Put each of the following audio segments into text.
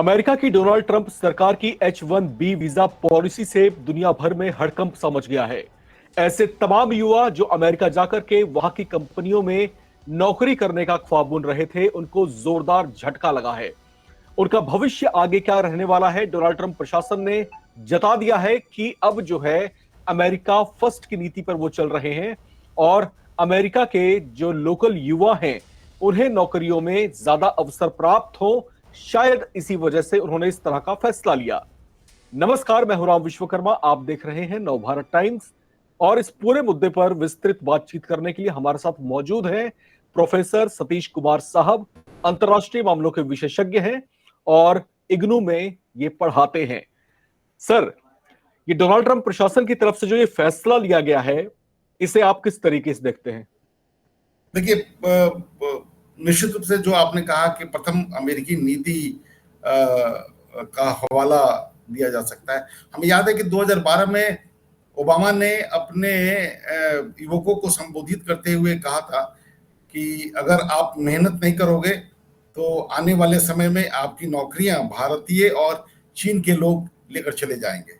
America की Donald Trump सरकार की H-1B वीजा पॉलिसी से दुनिया भर में हड़कंप समझ गया है। ऐसे तमाम युवा जो अमेरिका जाकर के वहां की कंपनियों में नौकरी करने का ख्वाब बुन रहे थे, उनको जोरदार झटका लगा है। उनका भविष्य आगे क्या रहने वाला है, डोनाल्ड ट्रंप प्रशासन ने जता दिया है कि अब जो है अमेरिका फर्स्ट की नीति पर वो चल रहे हैं और अमेरिका के जो लोकल युवा हैं उन्हें नौकरियों में ज्यादा अवसर प्राप्त हो। शायद इसी वजह से उन्होंने इस तरह का फैसला लिया। नमस्कार, मैं हूं राम विश्वकर्मा, आप देख रहे हैं नवभारत टाइम्स और इस पूरे मुद्दे पर विस्तृत बातचीत करने के लिए हमारे साथ मौजूद हैं प्रोफेसर सतीश कुमार साहब। अंतर्राष्ट्रीय मामलों के विशेषज्ञ हैं और इग्नू में ये पढ़ाते हैं। सर, ये डोनाल्ड ट्रंप प्रशासन की तरफ से जो ये फैसला लिया गया है, इसे आप किस तरीके से देखते हैं? देखिए, निश्चित रूप से जो आपने कहा कि प्रथम अमेरिकी नीति का हवाला दिया जा सकता है। हमें याद है कि 2012 में ओबामा ने अपने युवकों को संबोधित करते हुए कहा था कि अगर आप मेहनत नहीं करोगे तो आने वाले समय में आपकी नौकरियां भारतीय और चीन के लोग लेकर चले जाएंगे।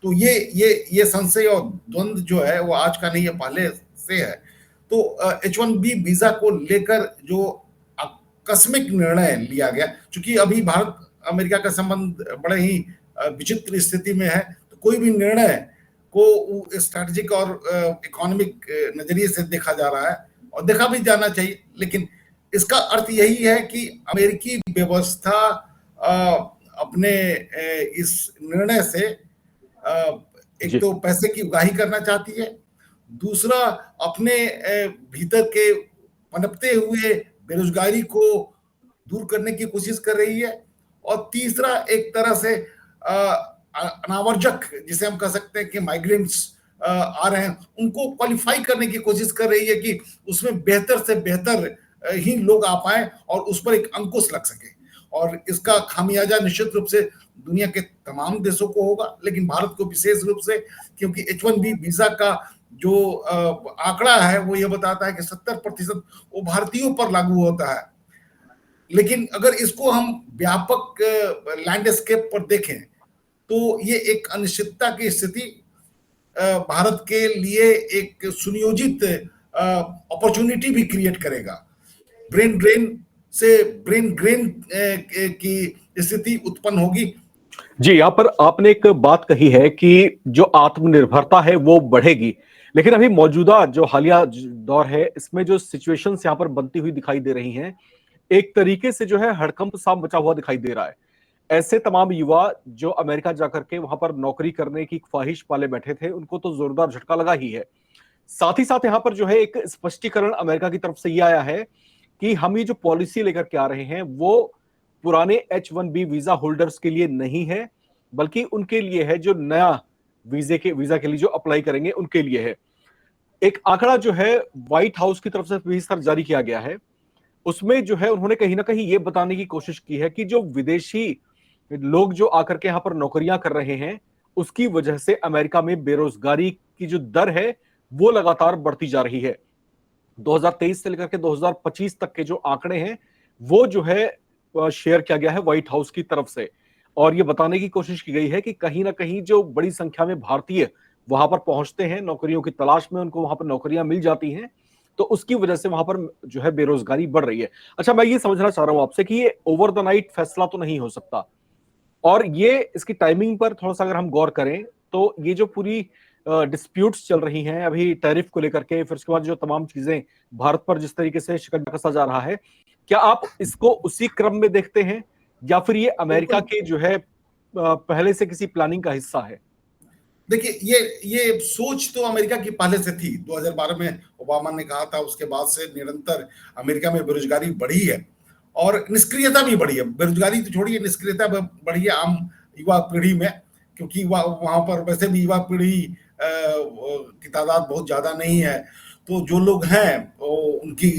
तो ये संशय और द्वंद्व जो है वो आज का नहीं है, पहले से है। तो H-1B वीजा को लेकर जो आकस्मिक निर्णय लिया गया, क्योंकि अभी भारत अमेरिका का संबंध बड़े ही विचित्र स्थिति में है, तो कोई भी निर्णय को स्ट्रैटेजिक और इकोनॉमिक नजरिए से देखा जा रहा है और देखा भी जाना चाहिए। लेकिन इसका अर्थ यही है कि अमेरिकी व्यवस्था अपने इस निर्णय से एक तो पैसे की उगाही करना चाहती है, दूसरा अपने भीतर के पनपते हुए बेरोजगारी को दूर करने की कोशिश कर रही है, और तीसरा एक तरह से अनावर्जक, जिसे हम कह सकते हैं कि माइग्रेंट्स आ रहे हैं, उनको क्वालिफाई करने की कोशिश कर रही है कि उसमें बेहतर से बेहतर ही लोग आ पाए और उस पर एक अंकुश लग सके। और इसका खामियाजा निश्चित रूप से दुनिया के तमाम देशों को होगा, लेकिन भारत को विशेष रूप से, क्योंकि H-1B वीजा का जो आंकड़ा है वो ये बताता है कि 70% वो भारतीयों पर लागू होता है। लेकिन अगर इसको हम व्यापक लैंडस्केप पर देखें तो ये एक अनिश्चितता की स्थिति भारत के लिए एक सुनियोजित अपॉर्चुनिटी भी क्रिएट करेगा। ब्रेन ड्रेन से ब्रेन ग्रेन की स्थिति उत्पन्न होगी। जी, यहाँ पर आपने एक बात कही है कि जो आत्मनिर्भरता है वो बढ़ेगी, लेकिन अभी मौजूदा जो हालिया दौर है इसमें जो सिचुएशंस यहाँ पर बनती हुई दिखाई दे रही हैं, एक तरीके से जो है हड़कंप सा मचा हुआ दिखाई दे रहा है। ऐसे तमाम युवा जो अमेरिका जाकर के वहां पर नौकरी करने की ख्वाहिश पाले बैठे थे, उनको तो जोरदार झटका लगा ही है। साथ ही साथ यहाँ पर जो है एक स्पष्टीकरण अमेरिका की तरफ से ये आया है कि हम ये जो पॉलिसी लेकर के आ रहे हैं वो पुराने H-1B वीजा होल्डर्स के लिए नहीं है, बल्कि उनके लिए है जो नया वीजा के लिए जो अप्लाई करेंगे उनके लिए है। एक आंकड़ा जो है व्हाइट हाउस की तरफ से भी सर जारी किया गया है, उसमें जो है उन्होंने कहीं ना कहीं ये बताने की कोशिश की है कि जो विदेशी लोग जो आकर के यहाँ पर नौकरियां कर रहे हैं, उसकी वजह से अमेरिका में बेरोजगारी की जो दर है वो लगातार बढ़ती जा रही है। 2023 से लेकर के 2025 तक के जो आंकड़े हैं वो जो है शेयर किया गया है व्हाइट हाउस की तरफ से, और ये बताने की कोशिश की गई है कि कहीं ना कहीं जो बड़ी संख्या में भारतीय वहां पर पहुंचते हैं नौकरियों की तलाश में, उनको वहां पर नौकरियां मिल जाती हैं, तो उसकी वजह से वहां पर जो है बेरोजगारी बढ़ रही है। अच्छा, मैं ये समझना चाह रहा हूं आपसे कि ये ओवर द नाइट फैसला तो नहीं हो सकता, और ये इसकी टाइमिंग पर थोड़ा सा अगर हम गौर करें तो ये जो पूरी डिस्प्यूट्स चल रही हैं अभी टैरिफ को लेकर के, फिर उसके बाद जो तमाम चीजें भारत पर जिस तरीके से शिकंजा कसा जा रहा है, क्या आप इसको उसी क्रम में देखते हैं या फिर ये अमेरिका के जो है पहले से किसी प्लानिंग का हिस्सा है? देखिए, ये सोच तो अमेरिका की पहले से थी। 2012 में ओबामा ने कहा था, उसके बाद से निरंतर अमेरिका में बेरोजगारी बढ़ी है और निष्क्रियता भी बढ़ी है। बेरोजगारी तो छोड़िए, निष्क्रियता बढ़ी है आम युवा पीढ़ी में, क्योंकि वहां पर वैसे भी युवा पीढ़ी की तादाद बहुत ज्यादा नहीं है। तो जो लोग हैं उनकी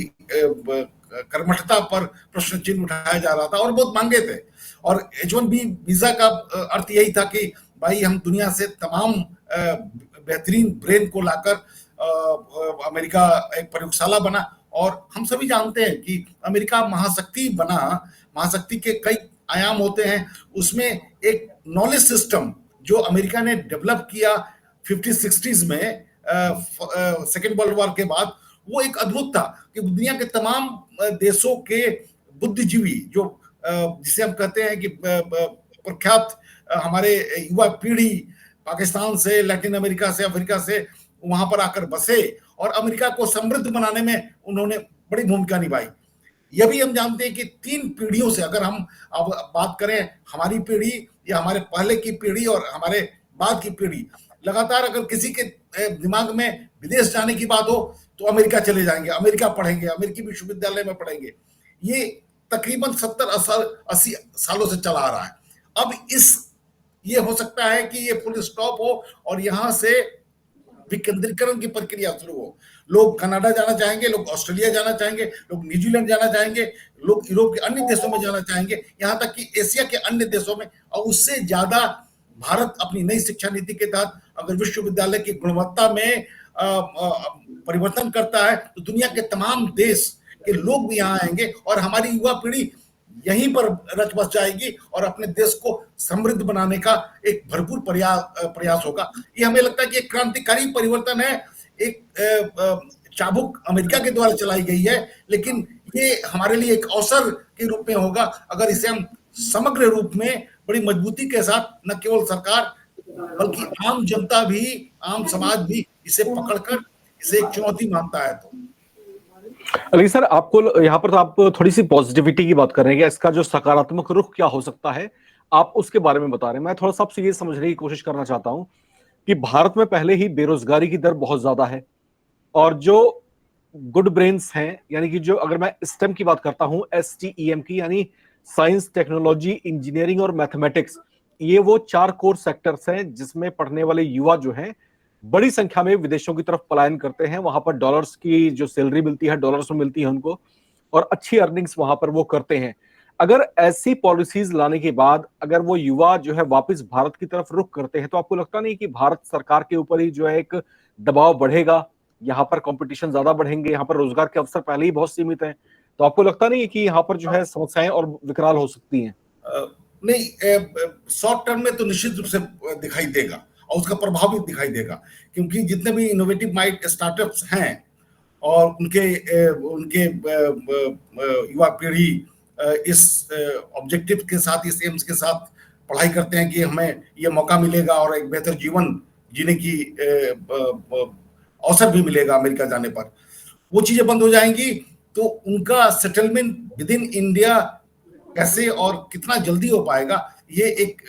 कर्मठता पर प्रश्न चिन्ह उठाया जा रहा था और बहुत मांगे थे। और H-1B वीजा का अर्थ यही था कि भाई हम दुनिया से तमाम बेहतरीन ब्रेन को लाकर अमेरिका एक प्रयोगशाला बना, और हम सभी जानते हैं कि अमेरिका महाशक्ति बना, महाशक्ति के कई आयाम होते हैं, उसमें एक नॉलेज सिस्टम जो अमेरिका ने डेवलप किया 50-60s में सेकेंड वर्ल्ड वॉर के बाद, वो एक अद्भुत था कि दुनिया के तमाम देशों के बुद्धिजीवी जो जिसे हम कहते हैं कि प्रख्यात हमारे युवा पीढ़ी पाकिस्तान से, लैटिन अमेरिका से, अफ्रीका से वहां पर आकर बसे और अमेरिका को समृद्ध बनाने में उन्होंने बड़ी भूमिका निभाई। यह भी हम जानते हैं कि 3 पीढ़ियों से, अगर हम अब बात करें हमारी पीढ़ी या हमारे पहले की पीढ़ी और हमारे बाद की पीढ़ी, लगातार अगर किसी के दिमाग में विदेश जाने की बात हो तो अमेरिका चले जाएंगे, अमेरिका पढ़ेंगे, अमेरिकी विश्वविद्यालय में पढ़ेंगे। ये तकरीबन 70-80 सालों से चला आ रहा है। अब ये हो सकता है कि ये फुल स्टॉप हो और यहां से विकेंद्रीकरण की प्रक्रिया शुरू हो। लोग कनाडा जाना चाहेंगे, लोग ऑस्ट्रेलिया जाना चाहेंगे, लोग न्यूजीलैंड जाना चाहेंगे, लोग यूरोप के अन्य देशों में जाना चाहेंगे, यहां तक कि एशिया के अन्य देशों में। और उससे ज्यादा भारत अपनी नई शिक्षा नीति के तहत अगर विश्वविद्यालय की गुणवत्ता में परिवर्तन करता है तो दुनिया के तमाम देश के लोग भी यहाँ आएंगे और हमारी युवा पीढ़ी यहीं पर रच बस जाएगी और अपने देश को समृद्ध बनाने का एक भरपूर प्रयास होगा। ये हमें लगता है कि एक क्रांतिकारी परिवर्तन है, एक चाबुक अमेरिका के द्वारा चलाई गई है, लेकिन ये हमारे लिए एक अवसर के रूप में होगा अगर इसे हम समग्र रूप में बड़ी मजबूती के साथ, न केवल सरकार बल्कि आम जनता भी, आम समाज भी इसे पकड़कर इसे एक चुनौती मानता है। तो लेकिन सर, आपको यहाँ पर तो आप थोड़ी सी पॉजिटिविटी की बात कर रहे हैं, इसका जो सकारात्मक रुख क्या हो सकता है आप उसके बारे में बता रहे हैं। मैं थोड़ा सा आपसे ये समझने की कोशिश करना चाहता हूं कि भारत में पहले ही बेरोजगारी की दर बहुत ज्यादा है और जो गुड ब्रेन्स हैं, यानी कि जो, अगर मैं स्टेम की बात करता हूं, STEM की, यानी साइंस, टेक्नोलॉजी, इंजीनियरिंग और मैथमेटिक्स, ये वो 4 कोर सेक्टर्स हैं जिसमें पढ़ने वाले युवा जो हैं बड़ी संख्या में विदेशों की तरफ पलायन करते हैं। वहां पर डॉलर्स की जो सैलरी मिलती है डॉलर्स में मिलती है उनको, और अच्छी अर्निंग्स वहां पर वो करते हैं। अगर ऐसी पॉलिसीज लाने के बाद अगर वो युवा जो है वापस भारत की तरफ रुख करते हैं तो आपको लगता नहीं कि भारत सरकार के ऊपर ही जो है एक दबाव बढ़ेगा, यहाँ पर कंपटीशन ज्यादा बढ़ेंगे, यहाँ पर रोजगार के अवसर पहले ही बहुत सीमित हैं, तो आपको लगता नहीं कि यहाँ पर जो है समस्याएं और विकराल हो सकती हैं? नहीं, शॉर्ट टर्म में तो निश्चित रूप से दिखाई देगा और उसका प्रभाव भी दिखाई देगा, क्योंकि जितने भी इनोवेटिव माइंड स्टार्टअप्स हैं और उनके युवा पीढ़ी इस ऑब्जेक्टिव के साथ, इस एम्स के साथ पढ़ाई करते हैं कि हमें ये मौका मिलेगा और एक बेहतर जीवन जीने की अवसर भी मिलेगा अमेरिका जाने पर, वो चीजें बंद हो जाएंगी तो उनका सेटलमेंट विद इन इंडिया कैसे और कितना जल्दी हो पाएगा, ये एक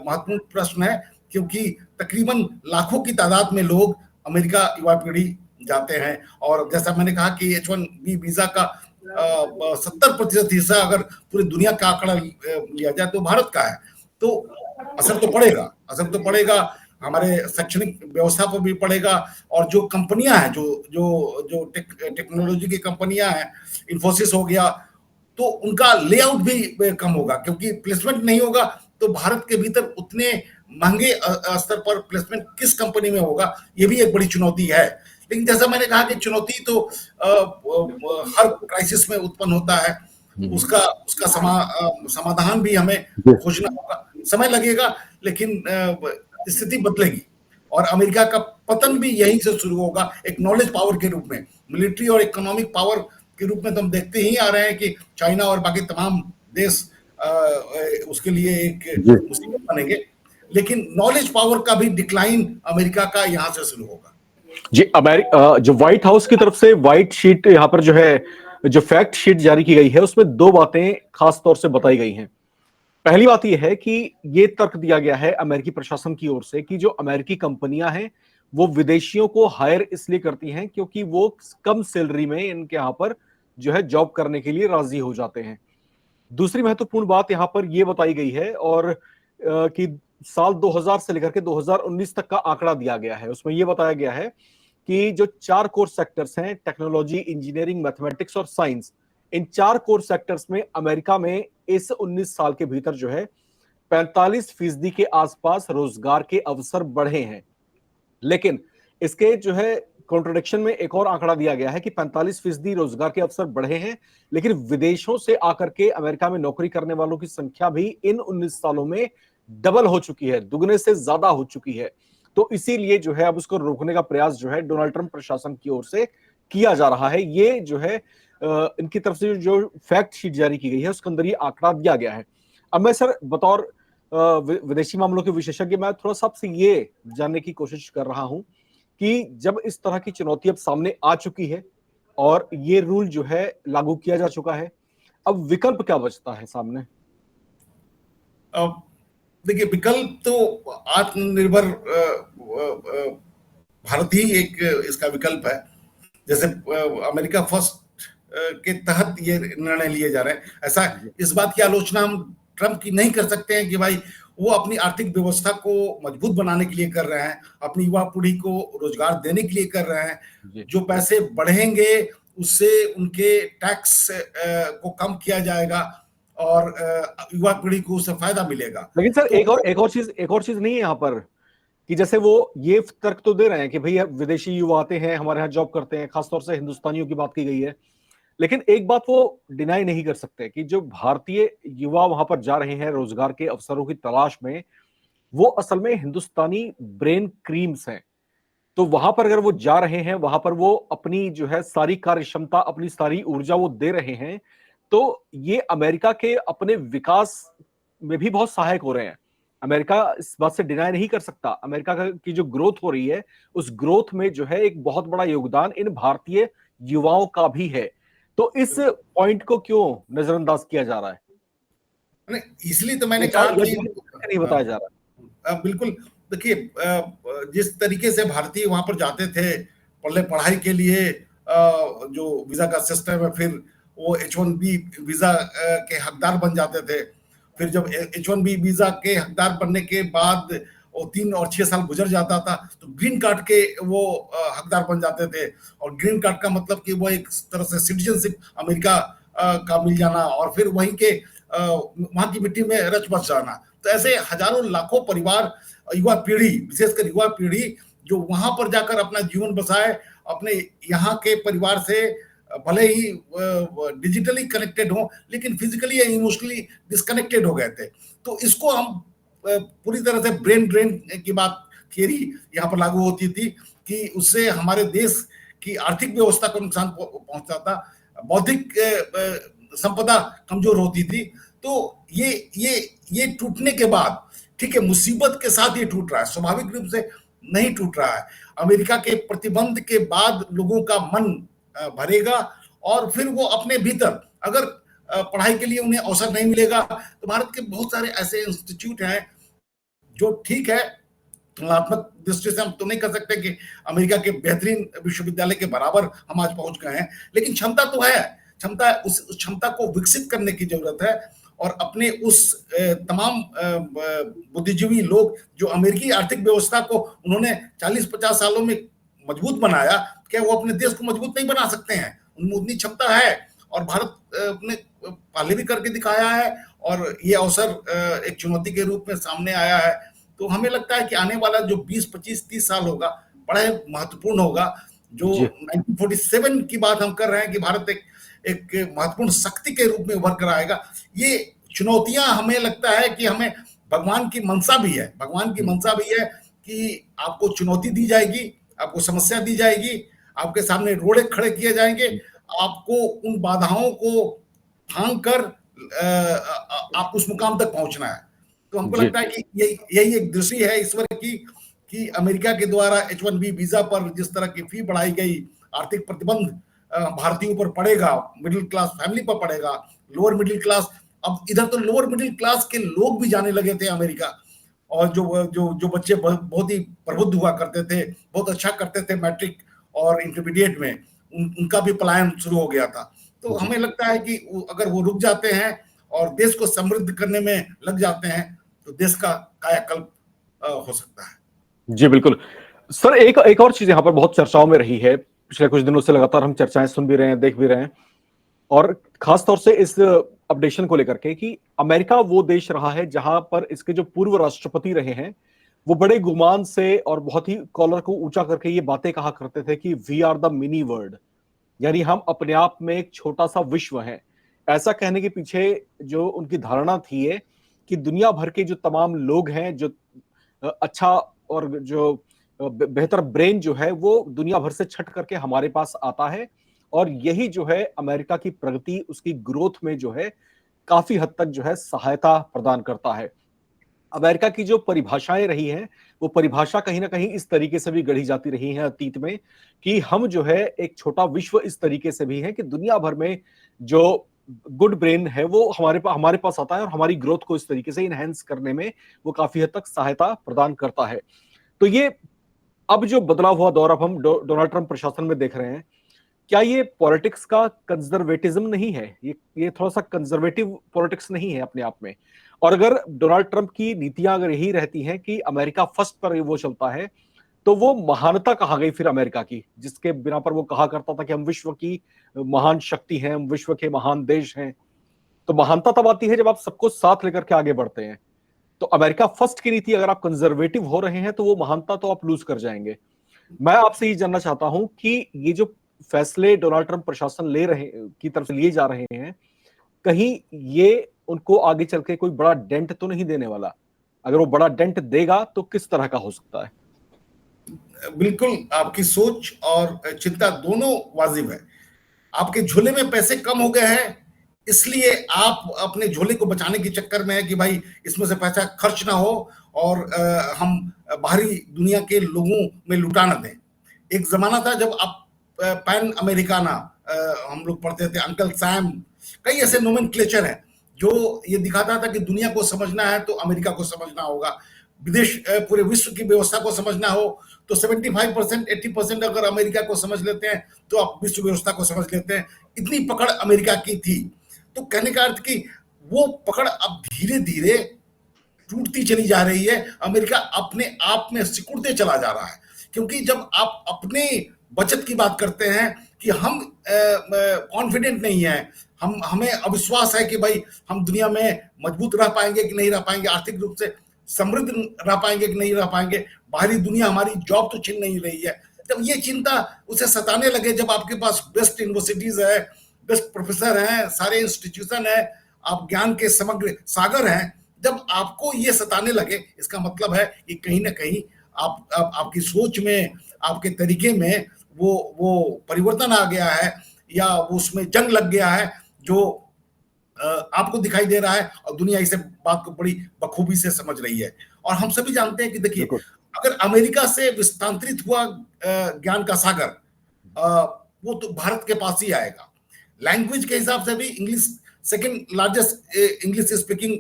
महत्वपूर्ण प्रश्न है। क्योंकि तकरीबन लाखों की तादाद में लोग अमेरिका युवा पीढ़ी जाते हैं और जैसा मैंने कहा कि H1B वीजा का 70% हिस्सा अगर पूरी दुनिया का आंकड़ा लिया जाए तो भारत का है। तो असर तो पड़ेगा हमारे शैक्षणिक व्यवस्था पर भी पड़ेगा। और जो कंपनियां हैं, जो टेक्नोलॉजी की कंपनियां हैं, इन्फोसिस हो गया, तो उनका लेआउट भी कम होगा, क्योंकि प्लेसमेंट नहीं होगा तो भारत के भीतर उतने महंगे स्तर पर प्लेसमेंट किस कंपनी में होगा, ये भी एक बड़ी चुनौती है। लेकिन जैसा मैंने कहा कि चुनौती तो हर क्राइसिस में उत्पन्न होता है, उसका समाधान भी हमें खोजना होगा। समय लगेगा लेकिन स्थिति बदलेगी और अमेरिका का पतन भी यहीं से शुरू होगा, एक नॉलेज पावर के रूप में। मिलिट्री और इकोनॉमिक पावर के रूप में तो हम देखते ही आ रहे हैं कि चाइना और बाकी तमाम देश उसके लिए एक मुसीबत बनेंगे, लेकिन नॉलेज पावर का भी डिक्लाइन अमेरिका का यहां से शुरू होगा। जी, जो व्हाइट हाउस की तरफ से व्हाइट शीट यहाँ पर जो है, जो फैक्ट शीट जारी की गई है, उसमें 2 बातें खास तौर से बताई गई हैं। पहली बात यह है कि ये तर्क दिया गया है अमेरिकी प्रशासन की ओर से कि जो अमेरिकी कंपनियां हैं वो विदेशियों को हायर इसलिए करती हैं क्योंकि वो कम सैलरी में इनके यहाँ पर जो है जॉब करने के लिए राजी हो जाते हैं। दूसरी महत्वपूर्ण बात यहाँ पर यह बताई गई है और कि साल 2000 से लेकर के 2019 तक का आंकड़ा दिया गया है, उसमें यह बताया गया है कि जो 4 कोर सेक्टर्स हैं, टेक्नोलॉजी, इंजीनियरिंग, मैथमेटिक्स और साइंस, इन 4 कोर सेक्टर्स में अमेरिका में इस 19 साल के भीतर जो है 45% के आसपास रोजगार के अवसर बढ़े हैं। लेकिन इसके जो है कॉन्ट्रडिक्शन में एक और आंकड़ा दिया गया है कि 45% रोजगार के अवसर बढ़े हैं, लेकिन विदेशों से आकर के अमेरिका में नौकरी करने वालों की संख्या भी इन 19 सालों में डबल हो चुकी है, दुगने से ज्यादा हो चुकी है। तो इसीलिए जो है अब उसको रोकने का प्रयास जो है डोनाल्ड ट्रंप प्रशासन की ओर से किया जा रहा है। ये जो है इनकी तरफ से जो फैक्ट शीट जारी की गई है उसके अंदर ये आंकड़ा दिया गया है। अब मैं सर बतौर विदेशी मामलों के विशेषज्ञ मैं थोड़ा सा आपसे ये जानने की कोशिश कर रहा हूं कि जब इस तरह की चुनौती अब सामने आ चुकी है और ये रूल जो है लागू किया जा चुका है, अब विकल्प क्या बचता है सामने? देखिए, विकल्प तो आत्मनिर्भर भारत ही एक इसका विकल्प है। जैसे अमेरिका फर्स्ट के तहत ये निर्णय लिए जा रहे हैं। ऐसा इस बात की आलोचना हम ट्रंप की नहीं कर सकते हैं कि भाई वो अपनी आर्थिक व्यवस्था को मजबूत बनाने के लिए कर रहे हैं, अपनी युवा पीढ़ी को रोजगार देने के लिए कर रहे हैं। जो पैसे बढ़ेंगे उससे उनके टैक्स को कम किया जाएगा और युवा पीढ़ी को उससे फायदा मिलेगा। लेकिन सर एक और चीज नहीं है यहाँ पर कि जैसे वो ये तर्क तो दे रहे हैं कि भैया विदेशी युवा आते हैं हमारे यहाँ जॉब करते हैं, खासतौर से हिंदुस्तानियों की बात की गई है, लेकिन एक बात वो डिनाई नहीं कर सकते कि जो भारतीय युवा वहां पर जा रहे हैं रोजगार के अवसरों की तलाश में, वो असल में हिंदुस्तानी ब्रेन क्रीम्स हैं। तो वहां पर अगर वो जा रहे हैं, वहां पर वो अपनी जो है सारी कार्य क्षमता, अपनी सारी ऊर्जा वो दे रहे हैं, तो ये अमेरिका के अपने विकास में भी बहुत सहायक हो रहे हैं। अमेरिका इस बात से डिनाई नहीं कर सकता, अमेरिका की जो ग्रोथ हो रही है उस ग्रोथ में जो है एक बहुत बड़ा योगदान इन भारतीय युवाओं का भी है। तो इस पॉइंट को क्यों नजरअंदाज किया जा रहा है? इसलिए तो मैंने कहा कि नहीं बताया जा रहा। बिल्कुल। देखिए, जिस तरीके से भारतीय वहां पर जाते थे पढ़ाई के लिए, जो वीजा का सिस्टम है, फिर वो H1B वीजा के हकदार बन जाते थे। फिर जब H1B वीजा के हकदार बनने के बाद वो 3 और 6 साल गुजर जाता था तो ग्रीन कार्ड के वो हकदार बन जाते थे। और ग्रीन कार्ड का मतलब कि वो एक तरह से सिटीजनशिप अमेरिका का मिल जाना और फिर वहीं के वहां की मिट्टी में रच बस जाना। तो ऐसे हजारों लाखों परिवार, युवा पीढ़ी, विशेषकर युवा पीढ़ी जो वहां पर जाकर अपना जीवन बसाए, अपने यहाँ के परिवार से भले ही डिजिटली कनेक्टेड हो लेकिन फिजिकली या इमोशनली डिस्कनेक्टेड हो गए थे। तो इसको हम पूरी तरह से ब्रेन ड्रेन की बात, थियरी यहाँ पर लागू होती थी कि उससे हमारे देश की आर्थिक व्यवस्था को नुकसान पहुंचता था, बौद्धिक संपदा कमजोर होती थी। तो ये टूटने के बाद, ठीक है, मुसीबत के साथ ये टूट रहा है, स्वाभाविक रूप से नहीं टूट रहा है। अमेरिका के प्रतिबंध के बाद लोगों का मन भरेगा और फिर वो अपने भीतर, अगर पढ़ाई के लिए उन्हें अवसर नहीं मिलेगा तो भारत के बहुत सारे ऐसे इंस्टीट्यूट हैं जो, ठीक है, तुलनात्मक दृष्टि से हम तो नहीं कर सकते कि अमेरिका के बेहतरीन विश्वविद्यालय के बराबर हम आज पहुंच गए हैं, लेकिन क्षमता तो है। उस क्षमता को विकसित करने की जरूरत है और अपने उस तमाम बुद्धिजीवी लोग जो अमेरिकी आर्थिक व्यवस्था को उन्होंने 40-50 सालों में मजबूत बनाया, क्या वो अपने देश को मजबूत नहीं बना सकते हैं? उनमें उतनी क्षमता है और भारत ने पहले भी करके दिखाया है और ये अवसर एक चुनौती के रूप में सामने आया है। तो हमें लगता है कि आने वाला जो 20, 25, 30 साल होगा बड़ा महत्वपूर्ण होगा। जो 1947 की बात हम कर रहे हैं कि भारत एक महत्वपूर्ण शक्ति के रूप में उभर कर आएगा, ये चुनौतियां हमें लगता है कि हमें भगवान की मंशा भी है, भगवान की मंशा भी है कि आपको चुनौती दी जाएगी, आपको समस्या दी जाएगी, आपके सामने रोड़े खड़े किए जाएंगे, आपको उन बाधाओं को फांग कर आप उस मुकाम तक पहुंचना है। तो हमको लगता है कि यही एक दृष्टि है ईश्वर की कि अमेरिका के द्वारा H1B वीजा पर जिस तरह की फी बढ़ाई गई, आर्थिक प्रतिबंध भारतीयों पर पड़ेगा, मिडिल क्लास फैमिली पर पड़ेगा, लोअर मिडिल क्लास, अब इधर तो लोअर मिडिल क्लास के लोग भी जाने लगे थे अमेरिका, और जो बच्चे बहुत ही प्रबुद्ध हुआ करते थे, बहुत अच्छा करते थे मैट्रिक और इंटरमीडिएट में, उनका भी पलायन शुरू हो गया था। तो हमें लगता है कि अगर वो रुक जाते हैं और देश को समृद्ध करने में लग जाते हैं तो देश का कायाकल्प हो सकता है। जी बिल्कुल सर। एक और चीज यहाँ पर बहुत चर्चाओं में रही है, पिछले कुछ दिनों से लगातार हम चर्चाएं सुन भी रहे हैं, देख भी रहे हैं, और खासतौर से इस अपडेशन को लेकर के कि अमेरिका वो देश रहा है जहां पर इसके जो पूर्व राष्ट्रपति रहे हैं वो बड़े गुमान से और बहुत ही कॉलर को ऊंचा करके ये बातें कहा करते थे कि we are the mini world, यानी हम अपने आप में एक छोटा सा विश्व है। ऐसा कहने के पीछे जो उनकी धारणा थी है कि दुनिया भर के जो तमाम लोग हैं, जो अच्छा और जो बेहतर ब्रेन जो है वो दुनिया भर से छट करके हमारे पास आता है, और यही जो है अमेरिका की प्रगति, उसकी ग्रोथ में जो है काफी हद तक जो है सहायता प्रदान करता है। अमेरिका की जो परिभाषाएं रही हैं, वो परिभाषा कहीं ना कहीं इस तरीके से भी गढ़ी जाती रही हैं अतीत में कि हम जो है एक छोटा विश्व इस तरीके से भी है कि दुनिया भर में जो गुड ब्रेन है वो हमारे पास आता है और हमारी ग्रोथ को इस तरीके से इनहेंस करने में वो काफी हद तक सहायता प्रदान करता है। तो ये अब जो बदलाव हुआ दौर अब हम डोनाल्ड ट्रंप प्रशासन में देख रहे हैं, क्या ये पॉलिटिक्स का कंजर्वेटिज्म नहीं है? ये थोड़ा सा कंजर्वेटिव पॉलिटिक्स नहीं है अपने आप में? और अगर डोनाल्ड ट्रंप की नीतियां अगर यही रहती हैं कि अमेरिका फर्स्ट पर वो चलता है, तो वो महानता कहाँ गई फिर अमेरिका की, जिसके बिना पर वो कहा करता था कि हम विश्व की महान शक्ति हैं, हम विश्व के महान देश हैं। तो महानता तब आती है जब आप सबको साथ लेकर के आगे बढ़ते हैं। तो अमेरिका फर्स्ट की नीति अगर आप कंजर्वेटिव हो रहे हैं तो वो महानता तो आप लूज कर जाएंगे। मैं आपसे ये जानना चाहता हूं कि ये जो फैसले डोनाल्ड ट्रंप प्रशासन ले रहे की तरफ से लिए जा रहे हैं, कहीं ये उनको आगे चल के कोई बड़ा डेंट तो नहीं देने वाला? अगर वो बड़ा डेंट देगा तो किस तरह का हो सकता है? बिल्कुल, आपकी सोच और चिंता दोनों वाजिब है। आपके झोले में पैसे कम हो गए हैं, इसलिए आप अपने झोले को बचाने के चक्कर में है कि भाई इसमें से पैसा खर्च ना हो और हम बाहरी दुनिया के लोगों में लुटा ना दें। एक जमाना था जब आप पैन अमेरिकाना हम लोग पढ़ते थे, अंकल सैम, कई ऐसे नोमेनक्लेचर हैं जो ये दिखाता था कि दुनिया को समझना है तो अमेरिका को समझना होगा, विदेश पूरे विश्व की व्यवस्था को समझना हो तो 75% 80% अगर अमेरिका को समझ लेते हैं तो आप विश्व व्यवस्था को समझ लेते हैं। इतनी पकड़ अमेरिका की थी। तो कहने का अर्थ कि वो पकड़ अब धीरे धीरे टूटती चली जा रही है। अमेरिका अपने आप में सिकुड़ते चला जा रहा है, क्योंकि जब आप अपने बचत की बात करते हैं कि हम कॉन्फिडेंट नहीं है, हमें अविश्वास है कि भाई हम दुनिया में मजबूत रह पाएंगे कि नहीं रह पाएंगे, आर्थिक रूप से समृद्ध रह पाएंगे कि नहीं रह पाएंगे, बाहरी दुनिया हमारी जॉब तो छीन नहीं रही है। जब ये चिंता उसे सताने लगे, जब आपके पास बेस्ट यूनिवर्सिटीज है, बेस्ट प्रोफेसर हैं, सारे इंस्टीट्यूशन है, आप ज्ञान के समग्र सागर हैं, जब आपको ये सताने लगे, इसका मतलब है कि कहीं ना कहीं आपकी सोच में, आपके तरीके में वो परिवर्तन आ गया है, या वो उसमें जंग लग गया है जो आपको दिखाई दे रहा है, और दुनिया इसे बात को बड़ी बखूबी से समझ रही है। और हम सभी जानते हैं कि देखिए, अगर अमेरिका से विस्तांतरित हुआ ज्ञान का सागर, वो तो भारत के पास ही आएगा। लैंग्वेज के हिसाब से भी English second largest English speaking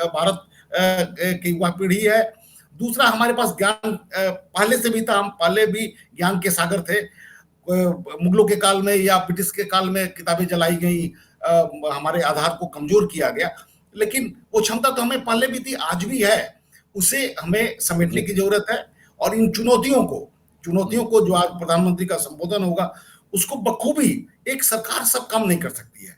Bharat की युवा पीढ़ी है। दूसरा, हमारे पास ज्ञान पहले से भी था, हम पहले भी ज्ञान के सागर थे। मुगलों के काल में या ब्रिटिश के काल में किताबें जलाई गई, हमारे आधार को कमजोर किया गया, लेकिन वो क्षमता तो हमें पहले भी थी, आज भी है। उसे हमें समेटने की जरूरत है, और इन चुनौतियों को जो आज प्रधानमंत्री का संबोधन होगा, उसको बखूबी एक सरकार सब काम नहीं कर सकती है,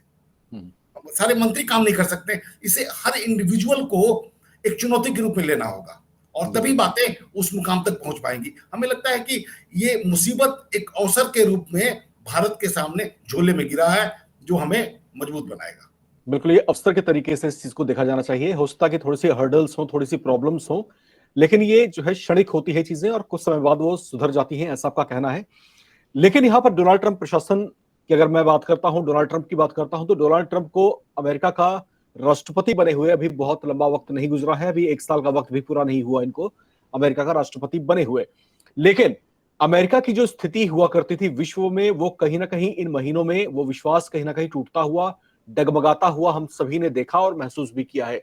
सारे मंत्री काम नहीं कर सकते। इसे हर इंडिविजुअल को एक चुनौती के रूप में लेना होगा, और तभी बातें उस मुकाम तक पहुंच पाएंगी। हमें लगता है कि ये मुसीबत एक अवसर के रूप में भारत के सामने झोले में गिरा है, जो हमें मजबूत बनाएगा। बिल्कुल, ये अवसर के तरीके से इस चीज को देखा जाना चाहिए। हो सकता है कि थोड़ी सी हर्डल्स हो, थोड़ी सी प्रॉब्लम्स हो, लेकिन ये जो है क्षणिक होती है चीजें, और कुछ समय बाद वो सुधर जाती हैं, ऐसा आपका कहना है। लेकिन यहाँ पर डोनाल्ड ट्रंप प्रशासन की अगर मैं बात करता हूं, डोनाल्ड ट्रंप की बात करता हूं, तो डोनाल्ड ट्रंप को अमेरिका का राष्ट्रपति बने हुए अभी बहुत लंबा वक्त नहीं गुजरा है, अभी 1 साल का वक्त भी पूरा नहीं हुआ इनको अमेरिका का राष्ट्रपति बने हुए। लेकिन अमेरिका की जो स्थिति हुआ करती थी विश्व में, वो कहीं ना कहीं इन महीनों में वो विश्वास कहीं ना कहीं टूटता हुआ, डगमगाता हुआ हम सभी ने देखा और महसूस भी किया है।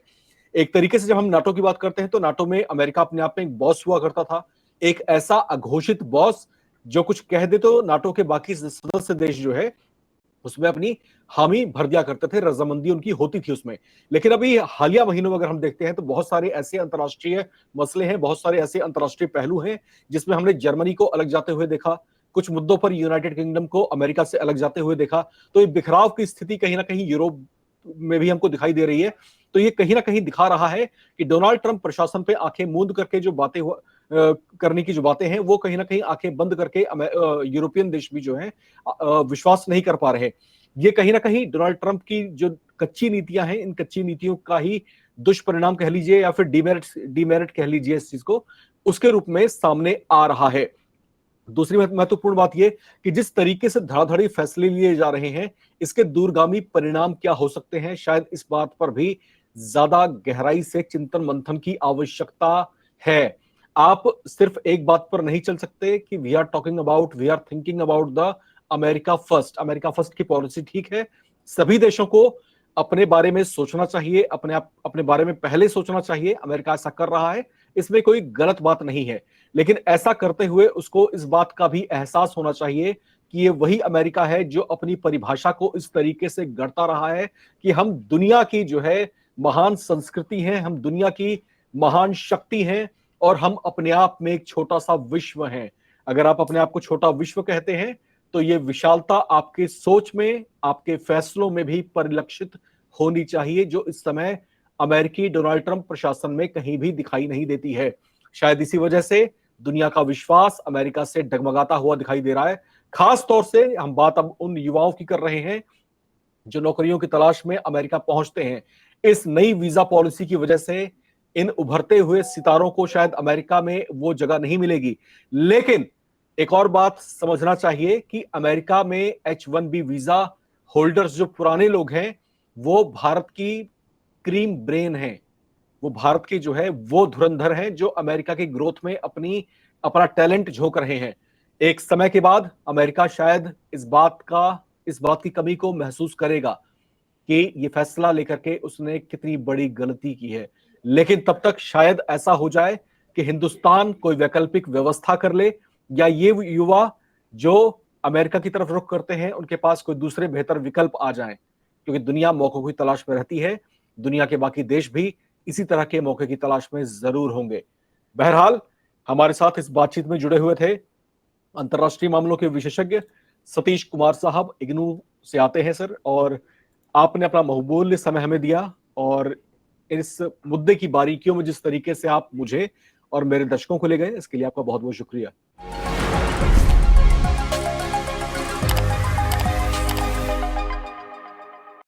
एक तरीके से जब हम नाटो की बात करते हैं, तो नाटो में अमेरिका अपने आप में एक बॉस हुआ करता था, एक ऐसा अघोषित बॉस जो कुछ कह दे तो नाटो के बाकी सदस्य देश जो है उसमें अपनी हामी भर दिया करते थे, रजामंदी उनकी होती थी उसमें। लेकिन अभी हालिया महीनों में अगर हम देखते हैं तो बहुत सारे ऐसे अंतर्राष्ट्रीय मसले हैं, बहुत सारे ऐसे अंतर्राष्ट्रीय पहलू हैं जिसमें हमने जर्मनी को अलग जाते हुए देखा, कुछ मुद्दों पर यूनाइटेड किंगडम को अमेरिका से अलग जाते हुए देखा। तो ये बिखराव की स्थिति कहीं ना कहीं यूरोप में भी हमको दिखाई दे रही है। तो ये कहीं ना कहीं दिखा रहा है कि डोनाल्ड ट्रंप प्रशासन पे आंखें मूंद करके जो बातें करने की जो बातें हैं, वो कहीं ना कहीं आंखें बंद करके यूरोपियन देश भी जो है विश्वास नहीं कर पा रहे। ये कहीं ना कहीं डोनाल्ड ट्रंप की जो कच्ची नीतियां हैं, इन कच्ची नीतियों का ही दुष्परिणाम कह लीजिए या फिर डीमेरिट कह लीजिए इस चीज को, उसके रूप में सामने आ रहा है। दूसरी महत्वपूर्ण बात यह कि जिस तरीके से धड़ाधड़ी फैसले लिए जा रहे हैं, इसके दूरगामी परिणाम क्या हो सकते हैं, शायद इस बात पर भी ज्यादा गहराई से चिंतन मंथन की आवश्यकता है। आप सिर्फ एक बात पर नहीं चल सकते कि we are thinking about the America first की पॉलिसी ठीक है, सभी देशों को अपने बारे में सोचना चाहिए, अपने बारे में पहले सोचना चाहिए। अमेरिका ऐसा कर रहा है, इसमें कोई गलत बात नहीं है, लेकिन ऐसा करते हुए उसको इस बात का भी एहसास होना चाहिए कि ये वही अमेरिका है जो अपनी परिभाषा को इस तरीके से गढ़ता रहा है कि हम दुनिया की जो है महान संस्कृति हैं, हम दुनिया की महान शक्ति हैं और हम अपने आप में एक छोटा सा विश्व हैं। अगर आप अपने आप को छोटा विश्व कहते हैं तो ये विशालता आपके सोच में, आपके फैसलों में भी परिलक्षित होनी चाहिए, जो इस समय अमेरिकी डोनाल्ड ट्रंप प्रशासन में कहीं भी दिखाई नहीं देती है। शायद इसी वजह से दुनिया का विश्वास अमेरिका से डगमगाता हुआ दिखाई दे रहा है। खास तौर से हम बात अब उन युवाओं की कर रहे हैं जो नौकरियों की तलाश में अमेरिका पहुंचते हैं। इस नई वीजा पॉलिसी की वजह से इन उभरते हुए सितारों को शायद अमेरिका में वो जगह नहीं मिलेगी, लेकिन एक और बात समझना चाहिए कि अमेरिका में H1B वीजा होल्डर्स जो पुराने लोग हैं, वो भारत की क्रीम ब्रेन हैं, वो भारत के जो है वो धुरंधर हैं जो अमेरिका की ग्रोथ में अपना टैलेंट झोंक रहे हैं। एक समय के बाद अमेरिका शायद इस बात की कमी को महसूस करेगा कि ये फैसला लेकर के उसने कितनी बड़ी गलती की है, लेकिन तब तक शायद ऐसा हो जाए कि हिंदुस्तान कोई वैकल्पिक व्यवस्था कर ले, या ये युवा जो अमेरिका की तरफ रुख करते हैं उनके पास कोई दूसरे बेहतर विकल्प आ जाएं, क्योंकि दुनिया मौकों की तलाश में रहती है। दुनिया के बाकी देश भी इसी तरह के मौके की तलाश में जरूर होंगे। बहरहाल, हमारे साथ इस बातचीत में जुड़े हुए थे अंतर्राष्ट्रीय मामलों के विशेषज्ञ सतीश कुमार साहब, इग्नू से आते हैं सर, और आपने अपना बहुमूल्य समय हमें दिया और इस मुद्दे की बारीकियों में जिस तरीके से आप मुझे और मेरे दर्शकों को ले गए, इसके लिए आपका बहुत बहुत शुक्रिया।